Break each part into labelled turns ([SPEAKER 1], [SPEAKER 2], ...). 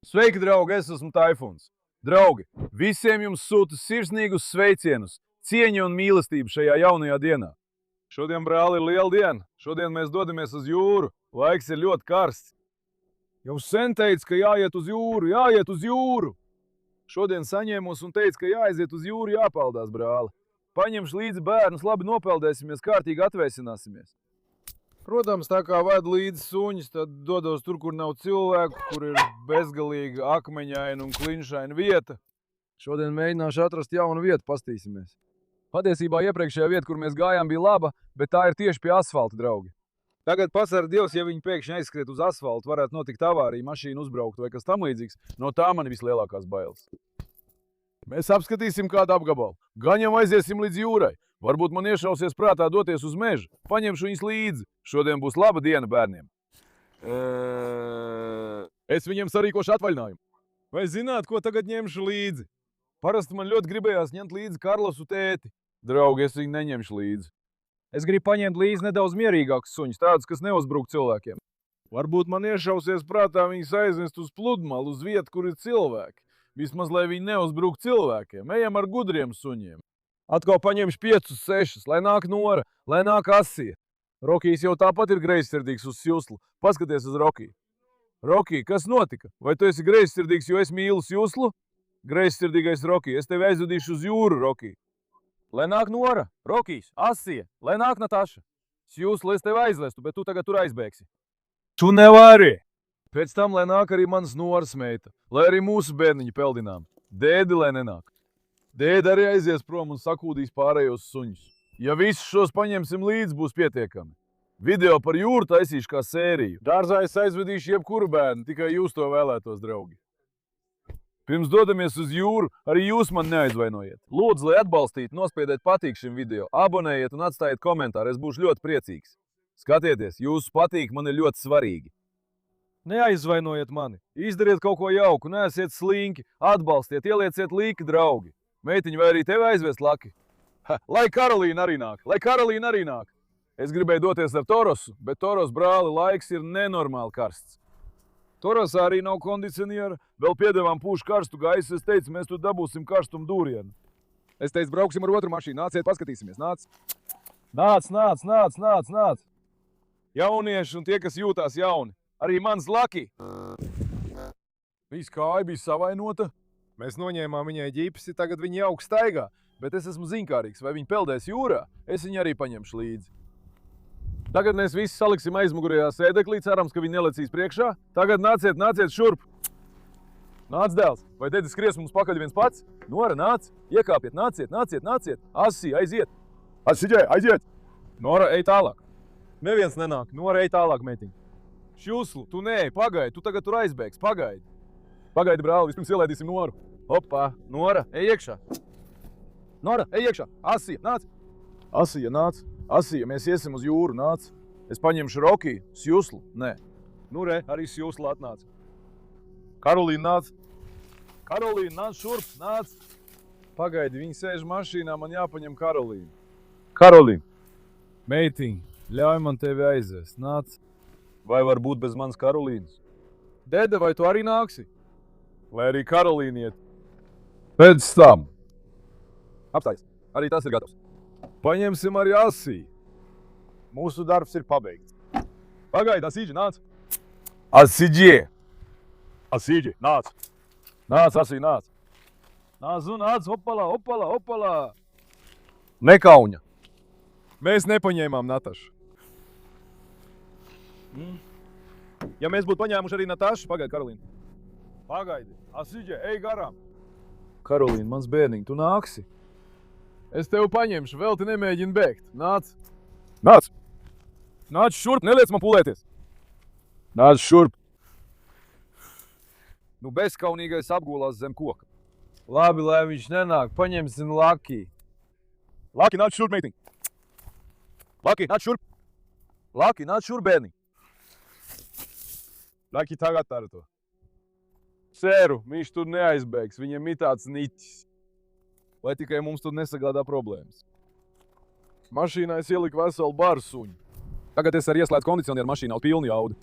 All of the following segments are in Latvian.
[SPEAKER 1] Sveiki, draugi, es esmu Taifuns. Draugi, visiem jums sūtu sirsnīgus sveicienus, cieņu un mīlestību šajā jaunajā dienā. Šodien, brāli, ir liela diena. Šodien mēs dodamies uz jūru. Laiks ir ļoti karsts. Jau sen teicu, ka jāiet uz jūru, jāiet uz jūru. Šodien saņēmos un teicu, ka jāaiziet uz jūru, jāpaldās, brāli. Paņemšu līdzi bērnus, labi nopeldēsimies, kārtīgi atvēsināsimies. Protams, tā kā vadu līdzi suņus, tad dodos tur, kur nav cilvēku, kur ir bezgalīga akmeņaina un klinšaina vieta. Šodien mēģināšu atrast jaunu vietu, pastīsimies. Patiesībā iepriekšējā vieta, kur mēs gājām, bija laba, bet tā ir tieši pie asfalta, draugi. Tagad pasarg Dievs, ja viņi pēkšņi aizskriet uz asfaltu, varētu notikt avārija, mašīna uzbraukt vai kas tam līdzīgs. No tā man vislielākās bailes. Mēs apskatīsim kādu apgabalu. Gan jau aiziesim līdz jūrai. Varbūt man iešausies prātā doties uz mežu. Paņemšu viņus līdzi. Šodien būs laba diena bērniem. Es viņiem sarīkošu atvaļinājumu. Vai zināt, ko tagad ņemšu līdzi? Parasti man ļoti gribējās ņemt līdzi Karlosu tēti. Draugi, es viņu neņemšu līdzi. Es gribu paņemt līdzi nedaudz mierīgākus suņus, tādus, kas neuzbruk cilvēkiem. Varbūt man iešausies prātā viņus aizvest uz pludmali, uz vietu, kur ir cilvēki. Vismaz, lai viņi neuzbruk cilvēkiem. Ejam ar gudriem suņiem. Atkal paņemšu 5, 6, lai nāk Nora, lai nāk Asija. Rokijs jau tāpat ir greizsirdīgs uz Sjuslu. Paskaties uz Rokiju. Rokij, kas notika? Vai tu esi greizsirdīgs, jo es mīlu Sjuslu? Greizsirdīgais Rokij, es tevi aizvedīšu uz jūru, Rokij. Lai nāk Nora, Rokijs, Asija, lai nāk Nataša. Sjuslu es tevi aizvestu, bet tu tagad tur aizbēgsi. Tu nevari! Pēc tam, lai nāk arī mans Noras meita, lai arī mūsu bērniņi peldinām. Dēdi, lai nenāk. Dēde arī aizies prom un sakūdīs pārējos suņus. Ja visus šos paņemsim līdzi, būs pietiekami. Video par jūru taisīšu kā sēriju. Dārzā es aizvedīšu jebkuru bērnu, tikai jūs to vēlētos, draugi. Pirms dodamies uz jūru, arī jūs man neaizvainojiet. Lūdzu, lai atbalstītu, nospiediet patīk šim video, abonējiet un atstājiet komentāru, es būšu ļoti priecīgs. Skatieties, jūsu patīk man ir ļoti svarīgi. Neaizvainojiet mani, izdariet kaut ko jauku, neesiet slinki, atbalstiet, ielieciet līki, draugi. Meitiņi, vai arī tevi aizvest, Laki? Lai Karolīna arī nāk, lai Karolīna arī nāk. Es gribēju doties ar Torosu, bet Toros, brāli, laiks ir nenormāli karsts. Torosā arī nav kondicioniera, vēl piedevām pūš karstu gaisu, es teicu, mēs tur dabūsim karstumu dūrienu. Es teicu, brauksim ar otru mašīnu, nāciet, paskatīsimies, nāc. Nāc. Jaunieši un tie, kas jūtās jauni. Arī mans Laki. Viss kāja bija savainota. Mēs noņēmām viņai ģipsi, tagad viņa jauki staigā. Bet es esmu ziņkārīgs, vai viņa peldēs jūrā, es viņu arī paņemšu līdzi. Tagad mēs visi saliksim aizmugurējā sēdeklī, cerams, ka viņi nelecīs priekšā. Tagad nāciet šurp. Nāc, dēls, vai dedi skries mums pakaļ viens pats? Nora, nāc, iekāpiet, nāciet. Asija, aiziet. Asiģē, aiziet. Nora, ej tālāk. Neviens nenāk, Nora, ej tālāk, meitiņ. Šuslu, tu neej, pagaidi, tu tagad tur aizbēgs, pagaidi. Pagaidi, brāli, vispirms ielaidīsim Noru. Hopā, Nora, ej iekšā. Nora, ej iekšā. Asija, nāc. Asija, nāc. Asija, mēs iesim uz jūru, nāc. Es paņemšu Rokiju, Sjuslu, nē. Nu re, arī Sjuslu atnāc. Karolīna, nāc. Karolīna, nāc šurp, nāc. Pagaidi, viņi sēž mašīnā, man jāpaņem Karolīna. Karolīna. Meitiņ, ļauj man tevi aizvest, nāc. Vai var būt bez manas Karolīnas? Dede, vai tu arī nāksi? Lai arī Karolīna iet. Pēc tam. Apstājas, arī tas ir gatavs. Paņemsim arī Asiju. Mūsu darbs ir pabeigts. Pagaidi, Asīģi, nāc. Asiģie. Asīģi, nāc. Nāc, Asīģi, nāc. Nāc, hopalā. Nekauņa. Mēs nepaņēmām Natašu. Ja mēs būtu paņēmuši arī Natašu, pagaidi, Karolīna. Pagaidi, Asīģie, ej garām. Karolīna, mans bērniņ, tu nāksi? Es tevi paņemšu, vēl te nemēģini bēgt. Nāc. Nāc šurp, neliec man pulēties. Nāc šurp. Nu, bezkaunīgais apgulās zem koka. Labi, lai viņš nenāk, paņemsim Laki. Laki, nāc šurp, meitiņ. Laki, nāc šurp. Laki, nāc šurp, bērniņ. Laki, tagad ar to. Ceru, viņš tur neaizbēgs, viņam ir tāds niķis. Lai tikai mums tur nesagādā problēmas. Mašīnā es ieliku veselu baru suņu. Tagad es arī ieslēdzu kondicionieru mašīnā uz pilnu jaudu.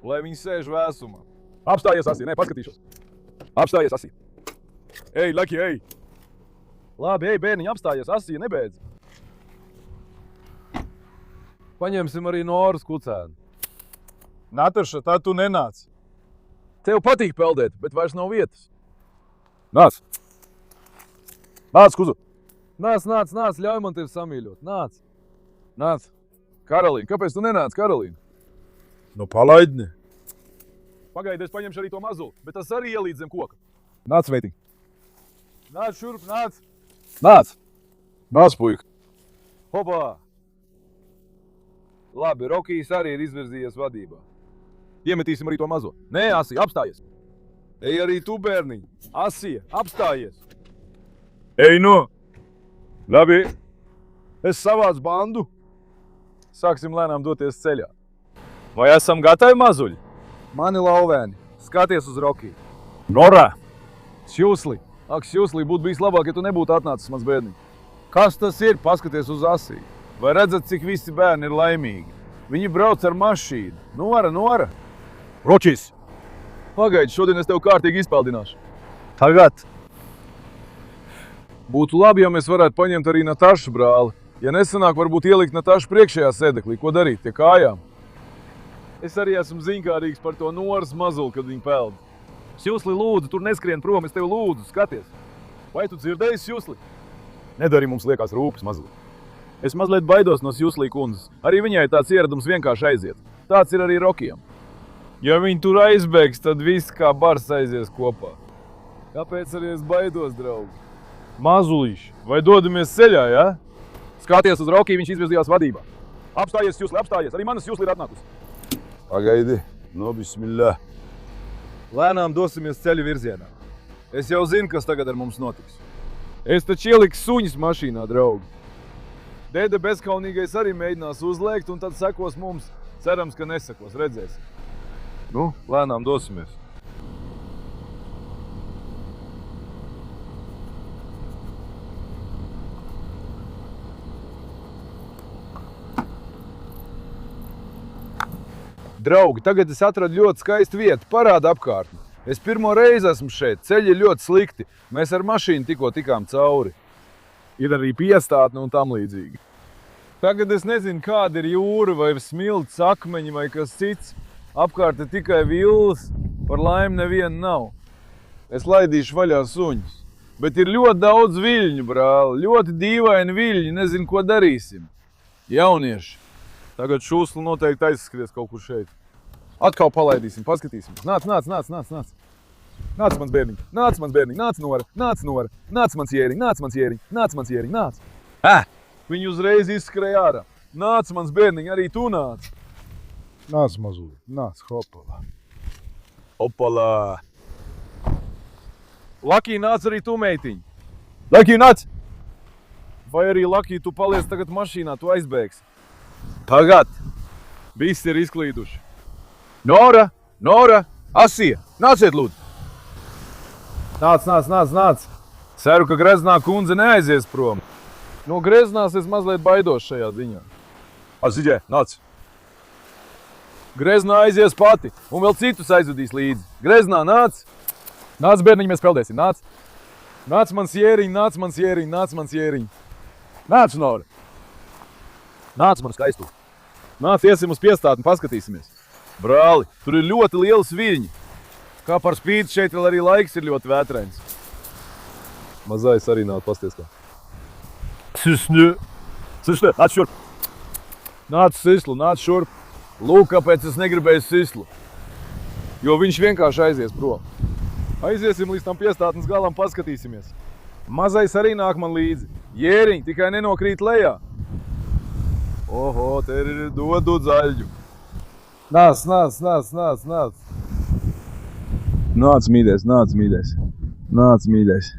[SPEAKER 1] Lai viņi sēž vēsumā. Apstājies, Asī, nē, paskatīšos. Apstājies, Asī. Ej, Laki, ej. Labi, ej, bērniņ, apstājies, Asī, nebeidz. Paņemsim arī Noras kucēnu.
[SPEAKER 2] Natarša, tā tu nenāc.
[SPEAKER 1] Tev patīk peldēt, bet vairs nav vietas. Nāc. Nāc, kuzu. Nāc, ļauj man tevi samīļot. Nāc. Karolīna, kāpēc tu nenāc, Karolīna?
[SPEAKER 2] Nu, palaidni.
[SPEAKER 1] Pagaidi, es paņemšu arī to mazo, bet tas arī ielīdz zem koka.
[SPEAKER 2] Nāc, veitiņ.
[SPEAKER 1] Nāc šurp, nāc. Nāc, puika. Hopā. Labi, Rokijs arī ir izvirzījies vadībā. Iemetīsim arī to mazo. Nē, Asī, apstājies. Ej arī tu, bērniņ. Asī, apstājies.
[SPEAKER 2] Ej, no!
[SPEAKER 1] Labi. Es savācu bandu. Sāksim lēnām doties ceļā.
[SPEAKER 2] Vai esam gatavi, mazuļi?
[SPEAKER 1] Mani lauvēni. Skaties uz Rokiju.
[SPEAKER 2] Nora!
[SPEAKER 1] Sjūsli. Ak, Sjūsli, būtu bijis labāk, ja tu nebūtu atnācis, mans bērniņ. Kas tas ir? Paskaties uz Asī. Vai redzat, cik visi bērni ir laimīgi? Viņi brauc ar mašīnu. Nora.
[SPEAKER 2] Ročis!
[SPEAKER 1] Pagaidi, šodien es tev kārtīgi izpildināšu.
[SPEAKER 2] Tagad!
[SPEAKER 1] Būtu labi, ja mēs varētu paņemt arī Natašu brāli. Ja nesanāk, varbūt ielikt Natašu priekšējā sēdeklī. Ko darīt? Pie kājām? Es arī esmu ziņkārīgs par to Noras mazuli, kad viņi peld. Sjūsli, lūdzu, tur neskrien prom, es tev lūdzu, skaties. Vai tu dzirdēji, Sjūsli? Nedari mums liekas rūpes, mazuli. Es mazliet baidos no Sjūslī kundzes. Arī viņai tāds ieradums vienkārši aiziet. Tāds ir arī Rokijam. Ja viņi tur aizbēgs, tad viss kā bars aizies kopā. Kāpēc arī es baidos, draugi? Mazulīši, vai dodamies ceļā, ja? Skaties uz Rokiju, viņš izvirzījās vadībā. Apstājies, Sjūsli, apstājies. Arī manas Sjūsli ir atnākusi.
[SPEAKER 2] Pagaidi. No, bismillah.
[SPEAKER 1] Lēnām dosimies ceļu virzienā. Es jau zinu, kas tagad ar mums notiks. Es taču ieliku suņus mašīnā, draugi. Dēde bezkaunīgais arī mēģinās uzliekt, un tad sekos mums. Cerams, ka nesekos, redzēsim. Nu, lēnām dosimies. Draugi, tagad es atradu ļoti skaistu vietu, parāda apkārtni. Es pirmo reizi esmu šeit, ceļi ir ļoti slikti. Mēs ar mašīnu tikko tikām cauri. Ir arī piestātne un tam līdzīgi. Tagad es nezinu, kāda ir jūra, vai smilts, akmeņi vai kas cits. Apkārt ir tikai villas, par laimi neviena nav. Es laidīšu vaļā suņus. Bet ir ļoti daudz viļņu, brāli, ļoti dīvaini viļņi, nezinu, ko darīsim. Jaunieši, tagad Šūsli noteikti aizskries kaut kur šeit. Atkal palaidīsim, paskatīsim. Nāc. Nāc, mans bērniņ, nāc, Nora, nāc, mans ieriņ, nāc. Viņi uzreiz izskrēja ārā. Nāc, mans bērniņ, arī tu nāc.
[SPEAKER 2] Nāc, mazuli, nāc, hopala.
[SPEAKER 1] Opalā. Laki, nāc arī tu, meitiņ.
[SPEAKER 2] Laki, nāc!
[SPEAKER 1] Vai arī, Laki, tu paliec tagad mašīnā, tu aizbēgsi? Tagad. Visi ir izklīduši. Nora, Asija, nāciet lūdzu. Nāc. Ceru, ka Greznā kundze neaizies prom. No Greznās es mazliet baidos šajā ziņā.
[SPEAKER 2] Asiģē, nāc!
[SPEAKER 1] Greznā aizies pati, un vēl citus aizvedīs līdzi. Greznā, nāc! Nāc, bērniņ, mēs peldēsim, nāc! Nāc, mans ieriņ! Nāc, Nora! Nāc, man skaistu! Nāc, iesim uz piestātni, paskatīsimies. Brāli, tur ir ļoti lielas viļņi. Kā par spīti šeit vēl arī laiks ir ļoti vētrains. Mazais arī nāk, pasties kā. Sislu, nāc šurp! Nāc šurp! Lūk, kāpēc es negribēju Sislu. Jo viņš vienkārši aizies prom. Aiziesim līdz tam piestātnes galam, paskatīsimies. Mazais arī nāk man līdzi. Jēriņ, tikai nenokrīt lejā. Oho, te ir dodu zaļu. Nāc. Nāc, mīļais.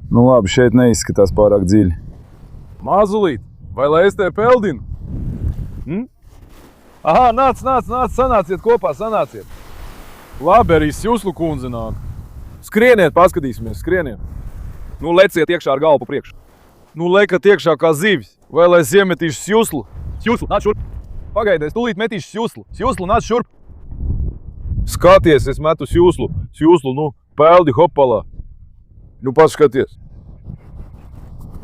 [SPEAKER 1] Nu labi, šeit neizskatās pārāk dziļi. Mazulīt, vai lai es tevi peldinu? Aha, nāc, sanāciet kopā, sanāciet. Labi, arī Sjūslu kundze nāk. Skrieniet, paskatīsimies, skrieniet. Nu, leciet iekšā ar galvu pa priekšu. Nu, lekat iekšā kā zivis. Vai lai es iemetīšu Sjūslu? Sjūslu, nāc šurp. Pagaidi, es tūlīt metīšu Sjūslu. Sjūslu, nāc šurp. Skaties, es metu sjūslu. Sjūslu, nu, peldi hopalā. Nu, paskaties.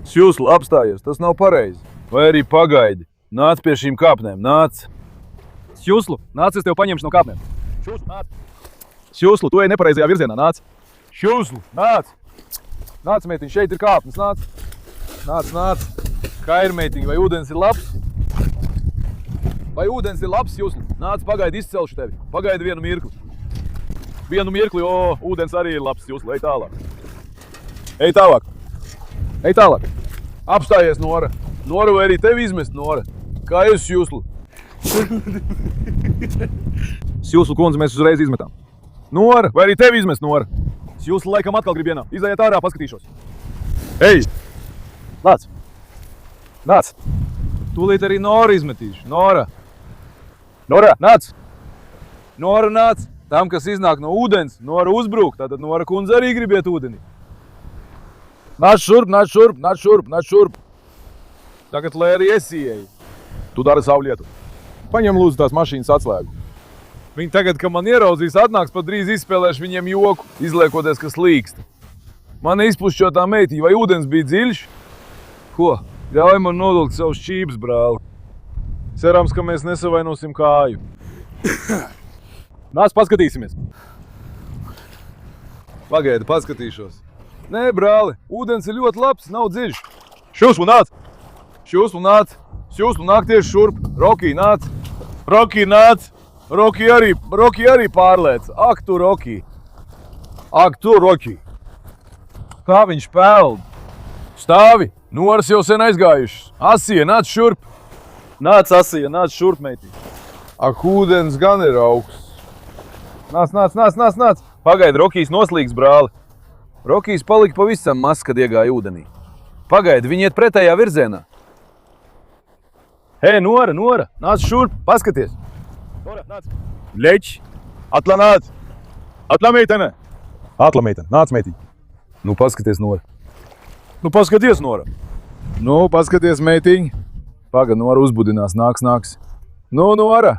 [SPEAKER 1] Sjūslu, apstājies, tas nav pareizi. Vai arī pagaidi. Nāc pie šīm kāpnēm, nāc. Sjūslu, nāc, es tev paņemšu no kāpnēm. Sjūslu, nāc. Sjūslu, tu ej nepareizajā virzienā, nāc. Sjūslu, nāc. Nāc, meitiņ, šeit ir kāpnes, nāc. Nāc, nāc. Kā ir, meitiņ, vai ūdens ir labs? Vai ūdens ir labs, Sjūslu? Nāc, pagaidi, izcelšu tevi. Pagaidi vienu mirkli. Vienu mirkli, ūdens arī ir labs, Sjūslu, ej tālāk. Ej tālāk. Ej tālāk. Apstājies, Nora. Nora, vai arī tevi izmest, Nora? Kā jūs, Sjūslu? Sjūslu kundze, mēs uzreiz izmetām. Nora, vai arī tevi izmest, Nora? Sjūslu laikam atkal grib ienākt. Izajiet ārā, paskatīšos. Ej! Nāc! Nāc! Tūlīt arī Nora izmetīšu. Nora! Nora, nāc! Nora, nāc! Tam, kas iznāk no ūdens, Nora uzbrūk. Tātad Nora kundze arī grib iet ūdenī. Nāc šurp, nāc šurp, nāc šurp, nāc šurp. Tagad, lai arī es ieeju. Tu dari savu lietu. Paņem lūdzu tās mašīnas atslēgu. Viņi tagad, kad man ieraudzīs, atnāks, pat drīz izspēlēšu viņiem joku, izliekoties, kas līkst. Man izpušķotā meitī, vai ūdens bija dziļš? Ko? Ļauj man nodulkt savus šķības, brāli. Cerams, ka mēs nesavainosim kāju. Nāc, paskatīsimies. Pagaidi, paskatīšos. Nē, brāli, ūdens ir ļoti labs, nav dziļš. Šūslu, nāc! Šūslu, nāc! Šūslu, nāk tieši šurp! Roki, nāc! Roki, nāc! Roki arī pārlēc! Ak tu, Roki! Ak tu, Roki! Kā viņš peld? Stāvi! Noras jau sen aizgājušas! Asija, nāc šurp! Nāc, Asija, nāc šurp, meitī! Ak, ūdens gan ir augsts! Nāc, nāc, nāc, nāc, nāc! Pagaidi, Rokijs noslīgs, brāli! Rokijs palika pavisam maz, kad iegāja ūdenī. Pagaidi, viņi iet pretējā virzienā. Hei, Nora, Nora, nāc šurp, paskaties! Nora, nāc! Leķi! Atla nāc! Atla meitene! Atla meitene, nāc meitiņ! Nu, paskaties, Nora! Nu, paskaties, Nora! Nu, paskaties, meitiņ! Pagad, Nora uzbudinās, nāks. Nu, Nora!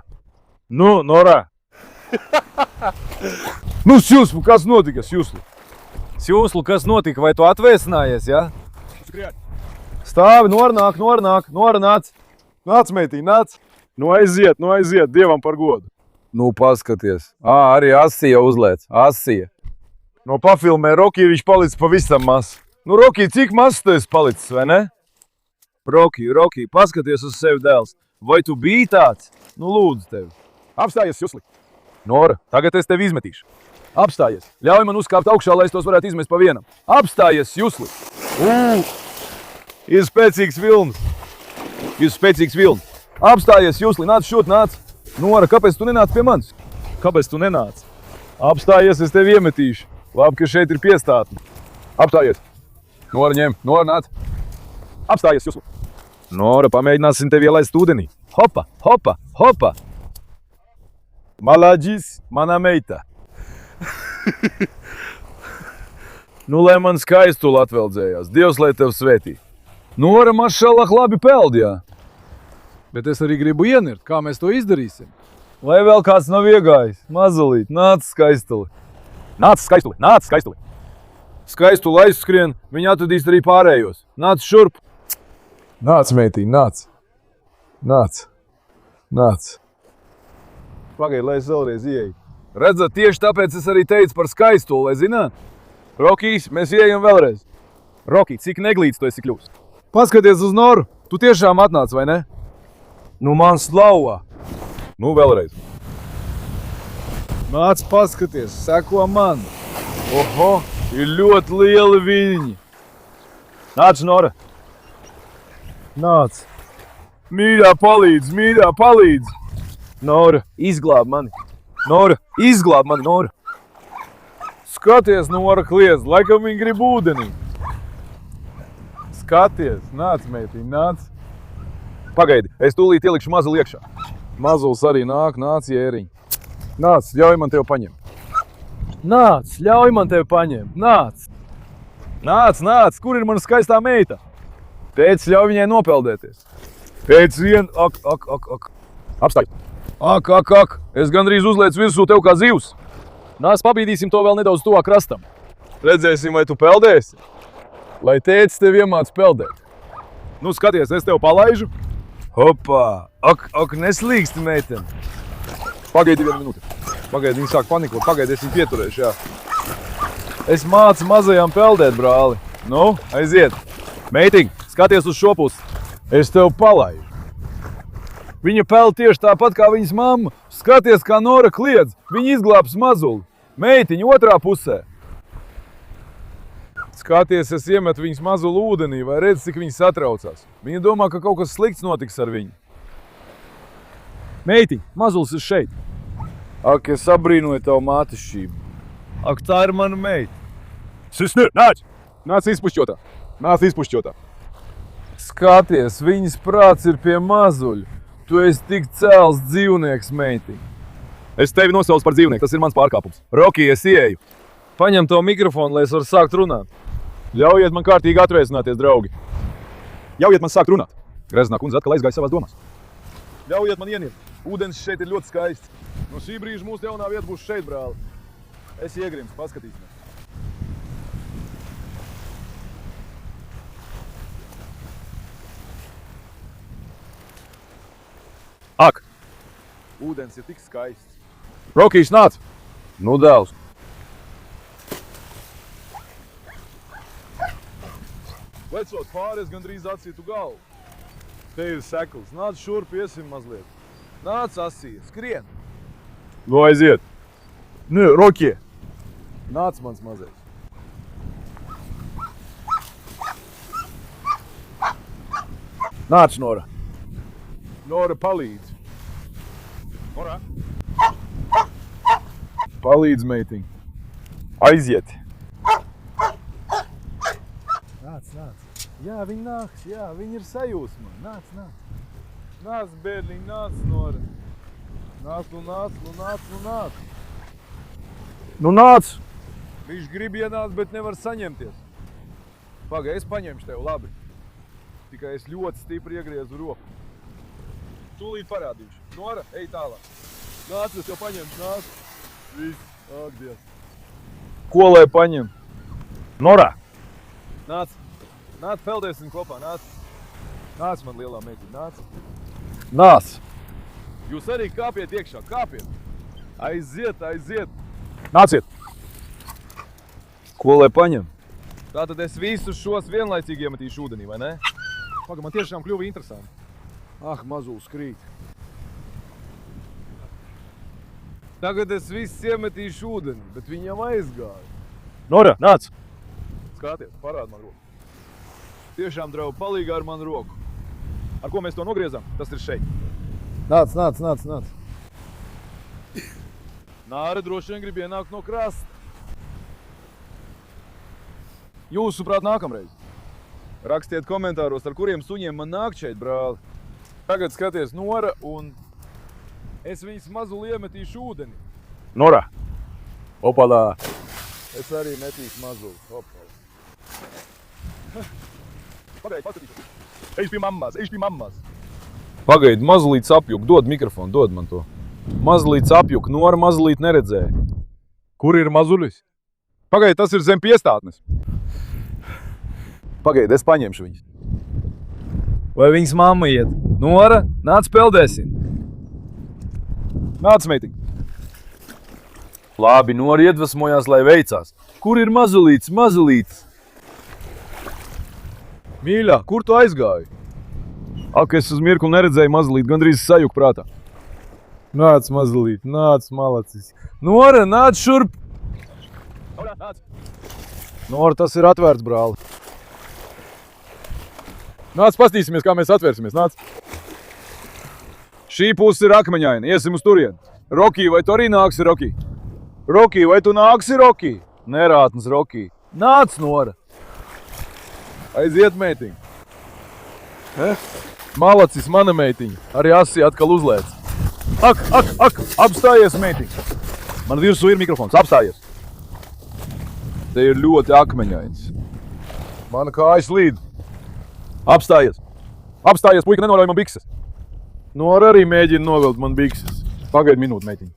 [SPEAKER 1] Nu, Nora! Nu, Sjūslu, kas notika, Sjūslu? Sjūslu, kas notika? Vai tu atvēsinājies, ja? Stāvi, Nora nāc! Nāc, meitiņ, nāc! Nu aiziet, Dievam par godu! Nu, paskaties! Arī Asija uzlēc, Asija! No pafilmē Roki viņš palicis pavisam maz. Nu, Roki, cik maz tu esi palicis, vai ne? Roki, paskaties uz sevi, dēls! Vai tu biji tāds? Nu, lūdzu tevi! Apstājies, Sjūsli! Nora, tagad es tevi izmetīšu! Apstājies! Ļauj man uzkāpt augšā, lai es tos varētu izmest pa vienam! Apstājies, Sjūsli! Ir spēcīgs vilnis! Apstājies, Sjūsli, nāc šūt, nāc! Nora, kāpēc tu nenāc pie manis? Kāpēc tu nenāc? Apstājies, es tevi iemetīšu. Labi, ka šeit ir piestātne. Apstājies. Nora ņem, Nora nāc. Apstājies, Sjūsli. Nora, pamēģināsim tevi ielaist ūdenī. Hopa. Malādžis, mana meita. Nu, lai man skaistuli atveldzējās. Dievs, lai tev svētī. Nora, mašallah, labi peld, jā. Bet es arī gribu ienirt, kā mēs to izdarīsim. Lai vēl kāds nav iegājis. Mazulīt, nāc skaistuli. Nāc skaistuli. Skaistuli aizskrien, viņi atradīs arī pārējos. Nāc šurp. Nāc, meitiņ, nāc. Pagaid, lai es vēlreiz ieeju. Redzat, tieši tāpēc es arī teicu par skaistuli, lai zināt. Rokijs, mēs ieejam vēlreiz. Roki, cik neglīts tu esi kļūst? Paskaties uz Noru. Tu tiešām atnāc, vai ne? Nu, man slavā. Nu, vēlreiz. Nāc paskaties, seko man. Oho, ir ļoti lieli viļņi. Nāc, Nora. Nāc. Mīļā, palīdz. Nora, izglāb mani. Nora. Skaties, Nora kliedz, laikam viņi grib ūdenī. Skaties, nāc, meitiņ, nāc. Pagaidi, es tūlīt ielikšu mazuli iekšā. Mazulis arī nāc, jēriņ. Nāc, ļauj man tevi paņemt. Nāc, kur ir mana skaistā meita? Tētis ļauj viņai nopeldēties. Tētis ak. Apstāj. Ak! Es gandrīz uzlieku virsū tev kā zivs. Nāc, pabīdīsim to vēl nedaudz tuvāk krastam. Redzēsim, vai tu peldēsi. Lai tētis tev iemāc peldēt. Nu, skaties, es tev palaižu. Hopā! Ak, neslīgsti, meitene. Pagaidi 1 minūti. Pagaidi, viņi sāk panikot. Pagaidi, es viņu pieturēšu, jā. Es mācu mazajām peldēt, brāli. Nu, aiziet. Meitiņ, skaties uz šo pusi. Es tev palaižu. Viņa peld tieši tāpat kā viņas mamma. Skaties, kā Nora kliedz. Viņa izglābs mazuli. Meitiņa otrā pusē. Skaties, es iemetu viņas mazuli ūdenī, vai redz, cik viņa satraucās. Viņa domā, ka kaut kas slikts notiks ar viņu. Meitiņ, mazulis ir šeit. Ak, es abrīnoju tavu mātešķību. Ak, tā ir mana meita.
[SPEAKER 2] Sisni, nāc!
[SPEAKER 1] Nāc izpušķotā. Skaties, viņas prāts ir pie mazuļu. Tu esi tik cēls dzīvnieks, meitiņ. Es tevi nosaucu par dzīvnieku, tas ir mans pārkāpums. Roki, es ieeju. Paņem to mikrofonu, lai es varu sākt runāt. Ļaujiet man kārtīgi atvēsināties, draugi. Ļaujiet man sākt runāt. Greznā kundze atkal aizgāja savās domās. Ļaujiet man ieniet. Ūdens šeit ir ļoti skaists. No šī brīža mūsu jaunā vieta būs šeit, brāli. Es iegrims, paskatīsimies. Ak! Ūdens ir tik skaists. Rokijs, nāc! Nu, dēls. Lecot pāri, es gandrīz atsītu galvu. Te ir sekls. Nāc šurp, iesim mazliet. Nāc asī, skrien. Nu, aiziet. Nu, Rokie. Nāc, mans mazais. Nāc, Nora. Nora, palīdz. Nora. Palīdz, meitiņ. Aiziet. Nāc. Jā, viņi nāks, jā, viņi ir sajūsmā. Nāc. Nāc, bērniņ, nāc, Nora. Nāc. Nu nāc! Viņš grib ienākt, bet nevar saņemties. Pagai, es paņemšu tev, labi. Tikai es ļoti stipri iegriezu roku. Tūlīt parādīšu. Nora, ej tālāk. Nāc, es tev paņemšu, nāc. Viss, ak, Dievs. Ko lai paņem? Nora! Nāc, peldēsim kopā, nāc. Nāc, man lielā meitiņa, nāc. Jūs arī kāpiet iekšā, kāpiet. Aiziet. Nāciet. Ko lai paņem? Tātad es visus šos vienlaicīgi iemetīšu ūdenī, vai ne? Paga, man tiešām kļuva interesanti. Ah, mazulis krīt. Tagad es visus iemetīšu ūdenī, bet viņam aizgāja. Nora, nāc! Skaties, parād man roku. Tiešām, draugi, palīgā ar manu roku. Ar ko mēs to nogriezam? Tas ir šeit. Nāc. Nāra droši vien grib ienākt no krasta. Jūsuprāt, nākamreiz. Rakstiet komentāros, ar kuriem suņiem man nākt šeit, brāli. Tagad skaties, Nora, un es viņas mazuli iemetīšu ūdeni. Nora! Opalā! Es arī metīšu mazuli. Opalā. Pagaidi, paskatīšu. Ej pie mammas. Pagaidi, mazulīts apjuk, dod mikrofonu, dod man to. Mazulīts apjuk, Nora mazulīt neredzēja. Kur ir mazulis? Pagaidi, tas ir zem piestātnes. Pagaidi, es paņemšu viņus. Vai viņas mamma iet? Nora, nāc peldēsim. Nāc, meitiņ. Labi, Nora iedvesmojās, lai veicās. Kur ir mazulīts? Mīļā, kur tu aizgāji? Ak, es uz mirkli neredzēju mazulīt, gandrīz sajuku prātā. Nāc, mazulīt, nāc, malacis. Nora, nāc šurp! Nora, tas ir atvērts, brāli. Nāc, pastīsimies, kā mēs atvērsimies, nāc. Šī puse ir akmeņaina, iesim uz turieni. Roki, vai tu arī nāksi, Roki? Roki, vai tu nāksi, Roki? Nerātnes, Roki. Nāc, Nora. Aiziet, meitiņa. Malacis, mana meitiņa. Arī asi atkal uzlēc. Ak, apstājies, meitiņa. Man virsū ir mikrofons, apstājies. Te ir ļoti akmeņains. Mana kājas līd. Apstājies, puika, nenorauj man bikses. Nora arī mēģina novilkt man bikses. Pagaid minūti, meitiņ.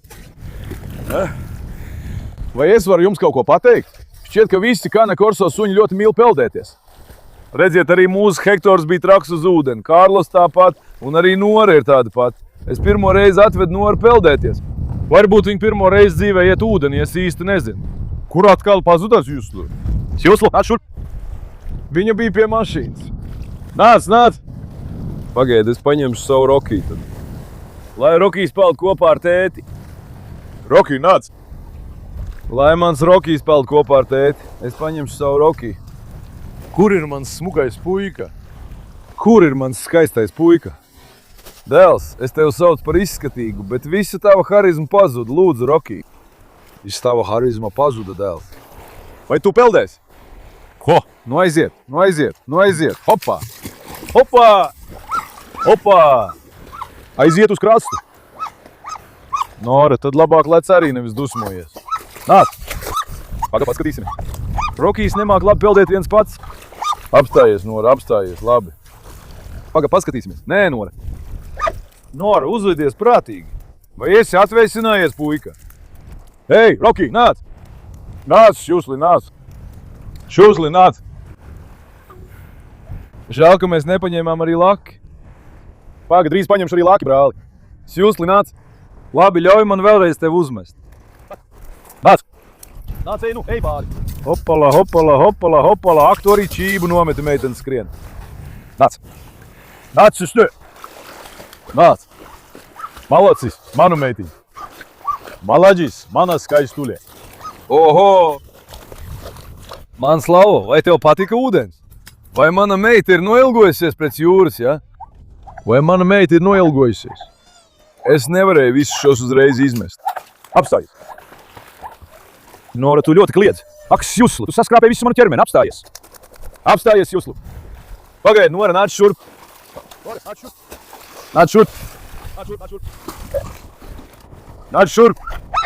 [SPEAKER 1] Vai es varu jums kaut ko pateikt? Šķiet, ka visi Kana Korso suņi ļoti mīl peldēties. Redziet, arī mūsu Hektors bija traks uz ūdeni, Kārlis tāpat, un arī Nora ir tāda pat. Es pirmo reizi atvedu Noru peldēties. Varbūt viņa pirmo reizi dzīvē iet ūdeni, es īsti nezinu. Kur atkal pazudās Juslu?
[SPEAKER 2] Juslu, nāc šurp!
[SPEAKER 1] Viņa bija pie mašīnas. Nāc! Pagaidi, es paņemšu savu Rokiju tad. Lai Rokijs peld kopā ar tēti.
[SPEAKER 2] Roki, nāc!
[SPEAKER 1] Lai mans Rokijs peld kopā ar tēti. Es paņemšu savu Rokiju. Kur ir mans smugais puika? Kur ir mans skaistais puika? Dēls, es tevi saucu par izskatīgu, bet visa tava harizma pazuda. Lūdzu, Rokij. Viss tava harizma pazuda, dēls. Vai tu peldēsi?
[SPEAKER 2] Ko?
[SPEAKER 1] Nu aiziet! Hopā! Aiziet uz krastu! Nora, tad labāk lec arī nevis dusmojies. Nāc!
[SPEAKER 2] Paga, paskatīsim.
[SPEAKER 1] Rokijs nemāk labi peldēt viens pats. Apstājies, Nora, apstājies, labi. Paga, paskatīsimies. Nē, Nora. Nora, uzvedies prātīgi. Vai esi atvēsinājies, puika? Hei, Rokij, nāc! Nāc, Šusli, nāc! Šusli, nāc! Žēl, ka mēs nepaņēmām arī laki. Paga, drīz paņemšu arī laki, brāli. Šusli, nāc! Labi, ļauj man vēlreiz tevi uzmest. Nāc! Nāc, ej, nu, ej, pāri! Hopala! Ak, tu arī čību nometi, meitene skrien. Nāc! Nāc, Susne! Nāc! Malacis, manu meitiņu! Malaģis, mana skaistuļie! Oho! Man Slavo, vai tev patika ūdens? Vai mana meita ir noilgojusies pēc jūras, ja? Vai mana meita ir noilgojusies? Es nevarēju visus šos uzreiz izmest.
[SPEAKER 2] Apstājies! Nora, tu ļoti kliedz. Ak, Juslu, tu saskrāpēji visu manu ķermeni. Apstājies!
[SPEAKER 1] Apstājies, Juslu! Pagaidi, Nora, nāc šurp!
[SPEAKER 2] Nora, nāc šurp!
[SPEAKER 1] Nāc šurp!
[SPEAKER 2] Nāc šurp, nāc šurp!
[SPEAKER 1] Nāc šurp!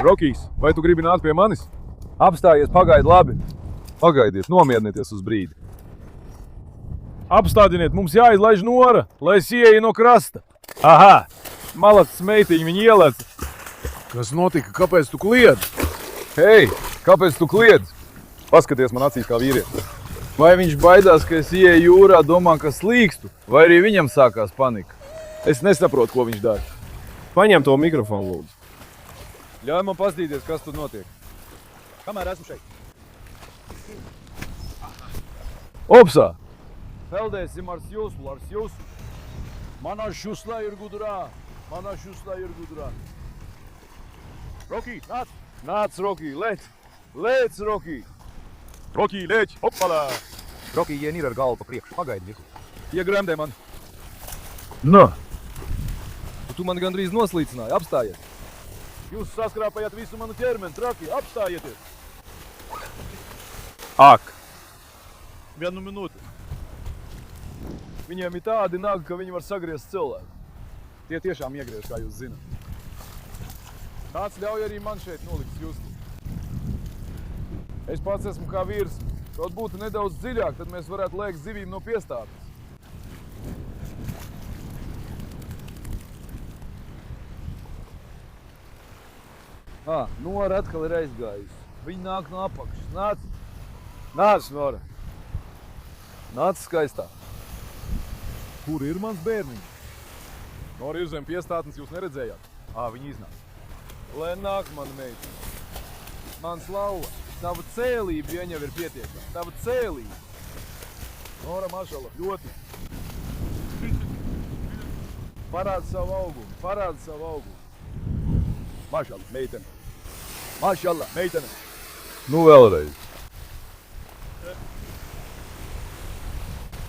[SPEAKER 1] Rokijs, vai tu gribi nākt pie manis? Apstājies, pagaidi, labi. Pagaidiet, nomiernieties uz brīdi. Apstādiniet, mums jāizlaiž Nora, lai es ieeju no krasta. Aha! Malacis meitiņa, viņa ielēc. Kas notika? Kāpēc tu kliedz? Hei, kāpēc tu kliedz? Paskaties man acīs kā vīrietis. Vai viņš baidās, ka es ieeju jūrā, domā, ka slīkstu? Vai arī viņam sākās panika? Es nesaprotu, ko viņš dara.
[SPEAKER 3] Paņem to mikrofonu, lūdzu.
[SPEAKER 1] Ļauj man paskatīties, kas tur notiek.
[SPEAKER 2] Kamēr esmu šeit.
[SPEAKER 1] Opsā! Peldēsim ar Juslu.
[SPEAKER 2] Mana Šusla ir gudrā. Roki, nāc!
[SPEAKER 1] Nāc, Rokij, lēc, Rokij!
[SPEAKER 2] Roki, lēķ! Hopalā!
[SPEAKER 3] Roki, ien ir ar galvu pa priekšu. Pagaidi mirkli.
[SPEAKER 1] Iegremdē man. Nu. Tu man gandrīz noslīcināji, apstājies. Jūs saskrāpējāt visu manu ķermeni, traki, apstājieties. Ak. Vienu minūti. Viņiem ir tādi nagi, ka viņi var sagriezt cilvēku. Tie tiešām iegriež, kā jūs zināt. Tāds ļauj arī man šeit nolikt Juslu. Es pats esmu kā vīrs. Kaut būtu nedaudz dziļāk, tad mēs varētu lēkt zivīm no piestātes. Nora atkal ir aizgājusi. Viņa nāk no apakšas. Nāc! Nāc, Nora! Nāc, skaistā! Kur ir mans bērniņš? Nora ir zem piestātnes, jūs neredzējāt? Viņa iznāk. Lai nāk, mana meita. Mans lauva, tava cēlība vien jau ir pietiekama. Tava cēlība. Nora, mašala, ļoti. Parādi savu augumu.
[SPEAKER 2] Mašala, meitene. Mašala, meitene.
[SPEAKER 1] Nu vēlreiz.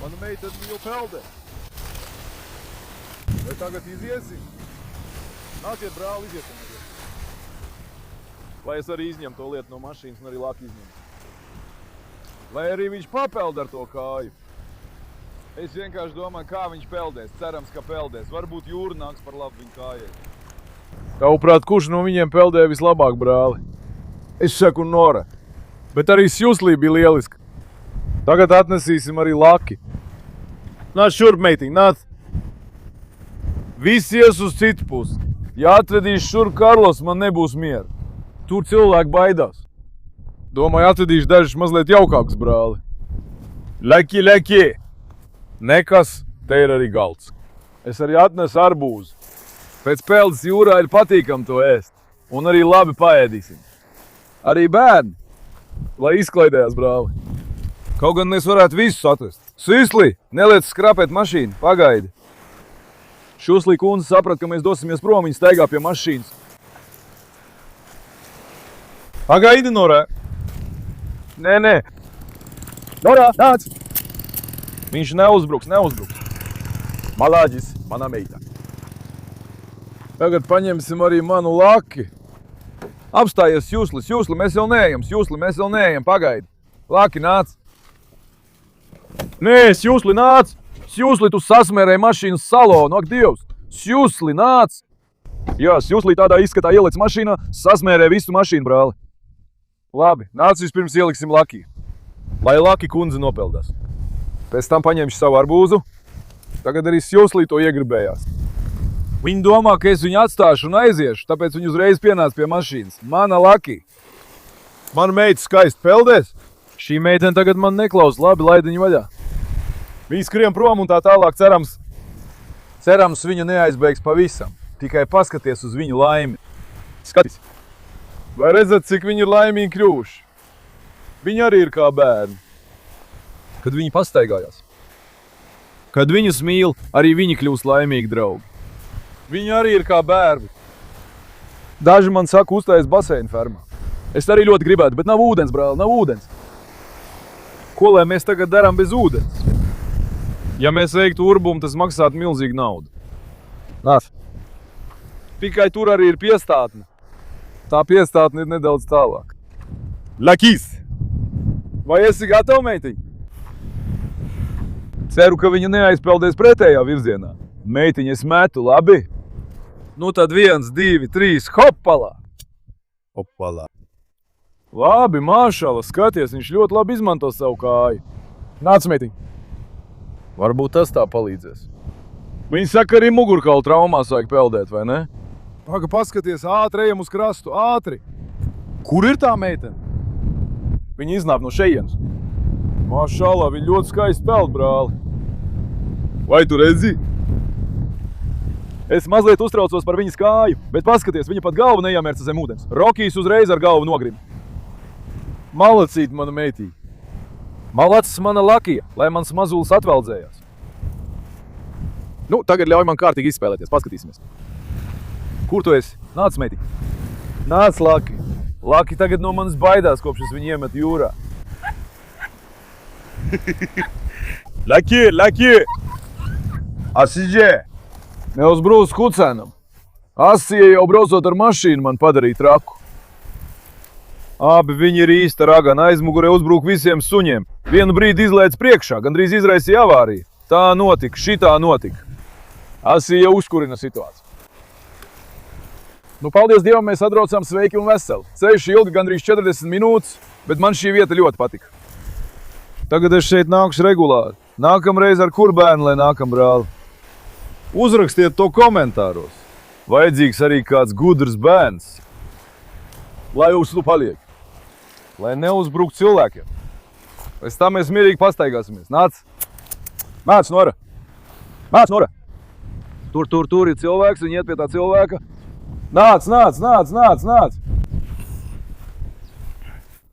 [SPEAKER 1] Mana meita jau peldē. Vai tagad iziesim? Nāciet, brāli, iziesim. Vai es arī izņemu to lietu no mašīnas un arī laku izņemu? Vai arī viņš papeld ar to kāju? Es vienkārši domāju, kā viņš peldēs. Cerams, ka peldēs. Varbūt jūra nāks par labu viņa kājai. Tavuprāt, kurš no viņiem peldēja vislabāk, brāli? Es saku Nora. Bet arī Šuslī bija lieliska. Tagad atnesīsim arī laki. Nāc šurp, meitiņ, nāc! Visi ies uz citu pusi. Ja atvedīšu šur Karlos, man nebūs miera. Tur cilvēki baidās. Domāju, atvedīšu dažus mazliet jaukākus, brāli. Leki, leki! Nekas, te ir arī galds. Es arī atnesu arbūzu. Pēc peldes jūrā ir patīkam to ēst. Un arī labi paēdīsim. Arī bērni. Lai izklaidējās, brāli. Kaut gan mēs varētu visus atrast. Sisli, neliec skrapēt mašīnu, pagaidi. Šuslī kundze saprat, ka mēs dosimies prom, viņa staigā pie mašīnas. Pagaidi, Norā. Nē. Norā, nāc! Viņš neuzbruks. Malāģis, mana meita. Tagad paņemsim arī manu Laki. Apstājies, Jusli, mēs vēl neejam, pagaidi. Laki, nāc. Nē, Jusli, nāc! Jusli, tu sasmērēji mašīnas salonu, ak Dievs! Jusli, nāc! Jā, Jusli tādā izskatā ieliec mašīnā, sasmērēja visu mašīnu, brāli. Labi, nāc vispirms ieliksim Laki. Lai Laki kundze nopeldās. Pēc tam paņemšu savu arbūzu. Tagad arī Jusli to iegribējās. Viņa domā, ka es viņu atstāšu un aiziešu, tāpēc viņa uzreiz pienāca pie mašīnas. Mana Laki. Mana meita skaisti peldēs. Šī meitene tagad man neklaus, labi, laid viņu vaļā. Viņi skrien prom un tā tālāk cerams viņa neaizbēgs pavisam. Tikai paskaties uz viņu laimi. Skaties. Vai redzat, cik viņi ir laimīgi kļuvuši? Viņi arī ir kā bērni. Kad viņi pastaigājās. Kad viņus mīl, arī viņi kļūst laimīgi draugi. Viņi arī ir kā bērni. Daži man saka, uztais baseinu fermā. Es arī ļoti gribētu, bet nav ūdens, brāli, nav ūdens. Ko lai mēs tagad darām bez ūdens? Ja mēs veiktu urbumu, tas maksātu milzīgu naudu. Nāc. Tikai tur arī ir piestātne. Tā piestātne ir nedaudz tālāk. Lakīs! Vai esi gatava, meitiņa? Ceru, ka viņa neaizpeldēs pretējā virzienā. Meitiņa, es metu, labi? Nu tad 1, 2, 3, hoppalā! Hoppalā. Labi, māšala, skaties, viņš ļoti labi izmanto savu kāju. Nāc, meitiņa. Varbūt tas tā palīdzēs. Viņi saka, arī mugurkaula traumās vajag peldēt, vai ne? Paga, paskaties, ātri ejam uz krastu, ātri! Kur ir tā meitene? Viņa iznāk no šejienes. Mašallah, viņa ļoti skaisti peld, brāli. Vai tu redzi? Es mazliet uztraucos par viņas kāju, bet paskaties, viņa pat galvu neiemērca zem ūdens. Rokijs uzreiz ar galvu nogrim. Malacīt, mana meitī. Malacis mana Lakija, lai mans mazulis atveldzējās. Nu, tagad ļauj man kārtīgi izspēlēties, paskatīsimies. Kur tu esi? Nāc, meitī. Nāc, Laki. Laki tagad no manis baidās, kopš es viņu iemetu jūrā. Laki! Asiģē! Neuzbrūs kucēnam. Asija jau braucot ar mašīnu man padarīja traku. Abi viņi ir īsta ragana, aizmugurē uzbrūk visiem suņiem. Vienu brīdi izlēc priekšā, gandrīz izraisīja avāriju. Tā notika, šitā notika. Asija uzkurina situāciju. Nu, paldies Dievam, mēs atbraucām sveiki un veseli. Ceļš ilgi gandrīz 40 minūtes, bet man šī vieta ļoti patika. Tagad es šeit nākuši regulāri. Nākamreiz ar kur bērnu, lai nākam, brāli? Uzrakstiet to komentāros. Vajadzīgs arī kāds gudrs bērns. Lai jūs tu paliek. Lai neuzbruk cilvēkiem. Pēc tam mēs mierīgi pastaigāsimies. Nāc! Nāc, Nora! Nāc, Nora! Tur ir cilvēks, viņi iet pie tā cilvēka. Nāc!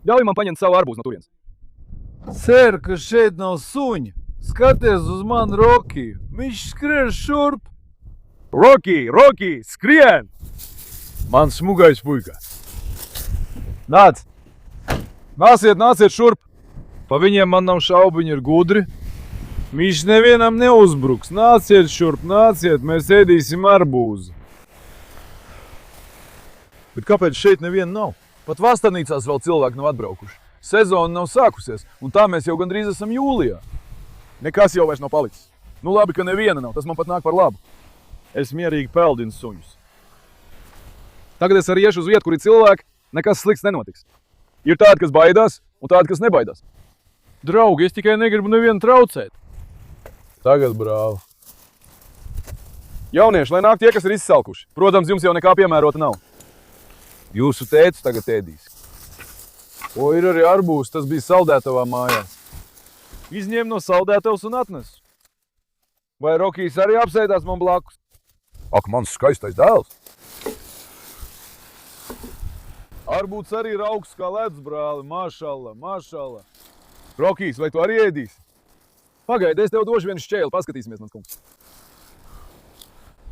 [SPEAKER 1] Ļauj man paņemt savu arbūzu no turienes. Ser, ka šeit nav suņa. Skaties uz mani Rokiju. Viņš skrien šurp. Roki, skrien! Man smugais puika. Nāc! Nāciet šurp! Pa viņiem man nav šaubu, viņi ir gudri. Viņš nevienam neuzbruks. Nāciet šurp, mēs ēdīsim arbūzu. Bet kāpēc šeit neviena nav? Pat vasarnīcās vēl cilvēki nav atbraukuši. Sezona nav sākusies, un tā mēs jau gandrīz esam jūlijā. Nekas jau vairs nav palicis. Nu labi, ka neviena nav, tas man pat nāk par labu. Es mierīgi peldinu suņus. Tagad es arī iešu uz vietu, kur ir cilvēki, nekas slikts nenotiks. Ir tādi, kas baidās, un tādi, kas nebaidās. Draugi, es tikai negribu nevienu traucēt. Tagad, brāli. Jaunieši, lai nāk tie, kas ir izsalkuši. Protams, jums jau nekā piemērota nav. Jūsu tētis tagad ēdīs. O, ir arī arbūs, tas bija saldētavā mājās. Izņēma no saldētavas un atnes. Vai Rokijs arī apsēdās man blakus?
[SPEAKER 2] Ak, mans skaistais dēls!
[SPEAKER 1] Arbūts arī ir augsts kā ledus, brāli. Mašalla, mašalla. Rokijs, vai tu arī ēdīsi? Pagaidi, es tev došu vienu šķēli, paskatīsimies, mans kungs.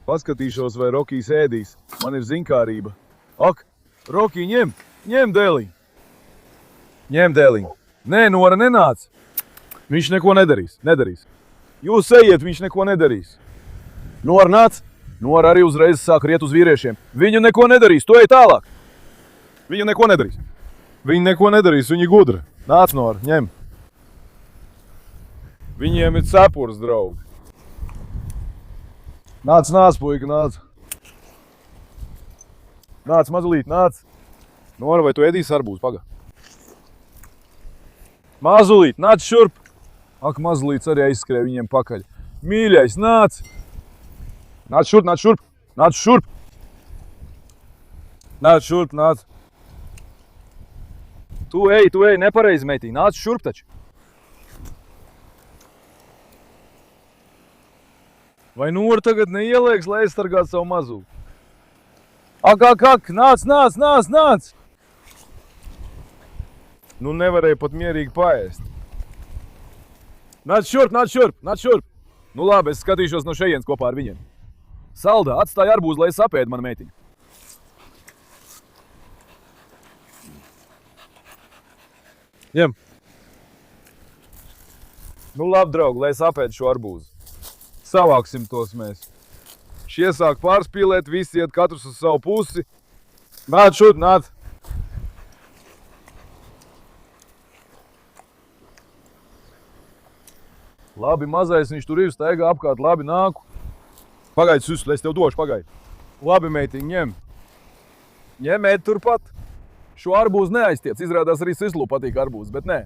[SPEAKER 1] Paskatīšos, vai Rokijs ēdīs. Man ir zinkārība. Ak, Rokij, ņem dēliņu. Ņem dēliņu. Nē, Nora nenāc. Viņš neko nedarīs. Jūs ejiet, viņš neko nedarīs. Nora nāc. Nora arī uzreiz sāk riet uz vīriešiem. Viņu neko nedarīs, tu ej tālāk. Viņa neko nedarīs. Viņa neko nedarīs, viņa gudra. Nāc, Nora, ņem. Viņiem ir cepurs, draugi. Nāc, puika, nāc. Nāc, mazulīt, nāc. Nora, vai tu ēdīsi arbūzu? Paga. Mazulīt, nāc šurp. Ak, mazulīts arī aizskrēja viņiem pakaļ. Mīļais, nāc. Nāc šurp. Nāc šurp. Nāc šurp, nāc. Tu ej, nepareizi, meitī. Nāc šurp taču. Vai Nora tagad neielieks, lai aizstargātu savu mazulu? Ak, nāc! Nu nevarēja pat mierīgi paēst. Nāc šurp! Nu labi, es skatīšos no šejienes kopā ar viņiem. Saldā, atstāj arbūzu, lai es apēdu manu meitiņu. Ņem. Nu labi, draugi, lai es apēdu šo arbūzu. Savāksim tos mēs. Šie sāk pārspīlēt, visi iet katrs uz savu pusi. Nāc šurp, nāc! Labi, mazais, viņš tur ir, staigā apkārt, labi, nāku. Pagaidi, susli, es tev došu, pagaidi. Labi, meitiņ, ņem. Ņem, ēd turpat. Šo arbūzu neaiztiec, izrādās arī Sislu patīk arbūzu, bet nē.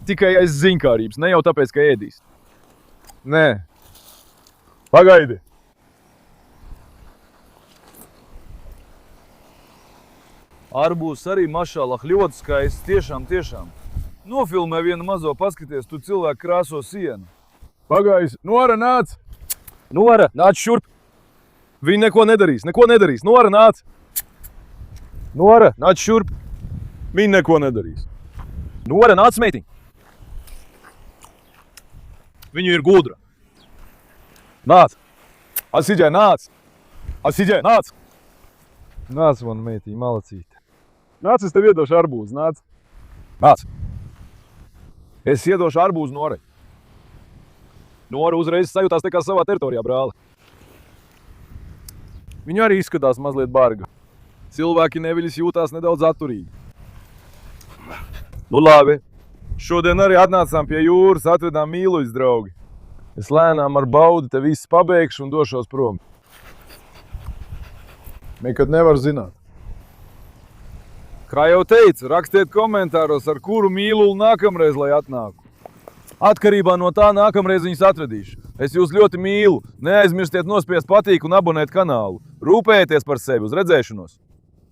[SPEAKER 1] Tikai aiz ziņkārības, ne jau tāpēc, ka ēdīs. Nē. Pagaidi. Arbūzs arī mašallah ļoti skaists, tiešām. Nofilmē vienu mazo, paskaties, tu cilvēku krāso sienu. Pagaidi, Nora, nāc! Nora, nāc šurp! Viņi neko nedarīs. Nora, nāc! Nora, nāc šurp! Viņi neko nedarīs. Nora, nāc, meitiņ! Viņu ir gudra. Nāc! Asiģē, nāc! Nāc, man meitiņ, malacīte. Nāc, es tev iedošu arbūzu, nāc! Nāc! Es iedošu arbūzu Norai. Nora uzreiz sajūtās tā kā savā teritorijā, brāli. Viņu arī izskatās mazliet barga. Cilvēki neviļas jūtās nedaudz atturīgi. Nu labi. Šodien arī atnācām pie jūras, atvedām mīluļus, draugi. Es lēnām ar baudi te viss pabeigšu un došos prom. Nekad nevar zināt. Kā jau teicu, rakstiet komentāros, ar kuru mīluli nākamreiz, lai atnāku. Atkarībā no tā nākamreiz viņus atvedīšu. Es jūs ļoti mīlu. Neaizmirstiet nospiest patīk un abonēt kanālu. Rūpējieties par sevi, uz redzēšanos.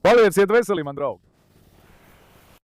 [SPEAKER 1] Palieciet veseli, man draugi!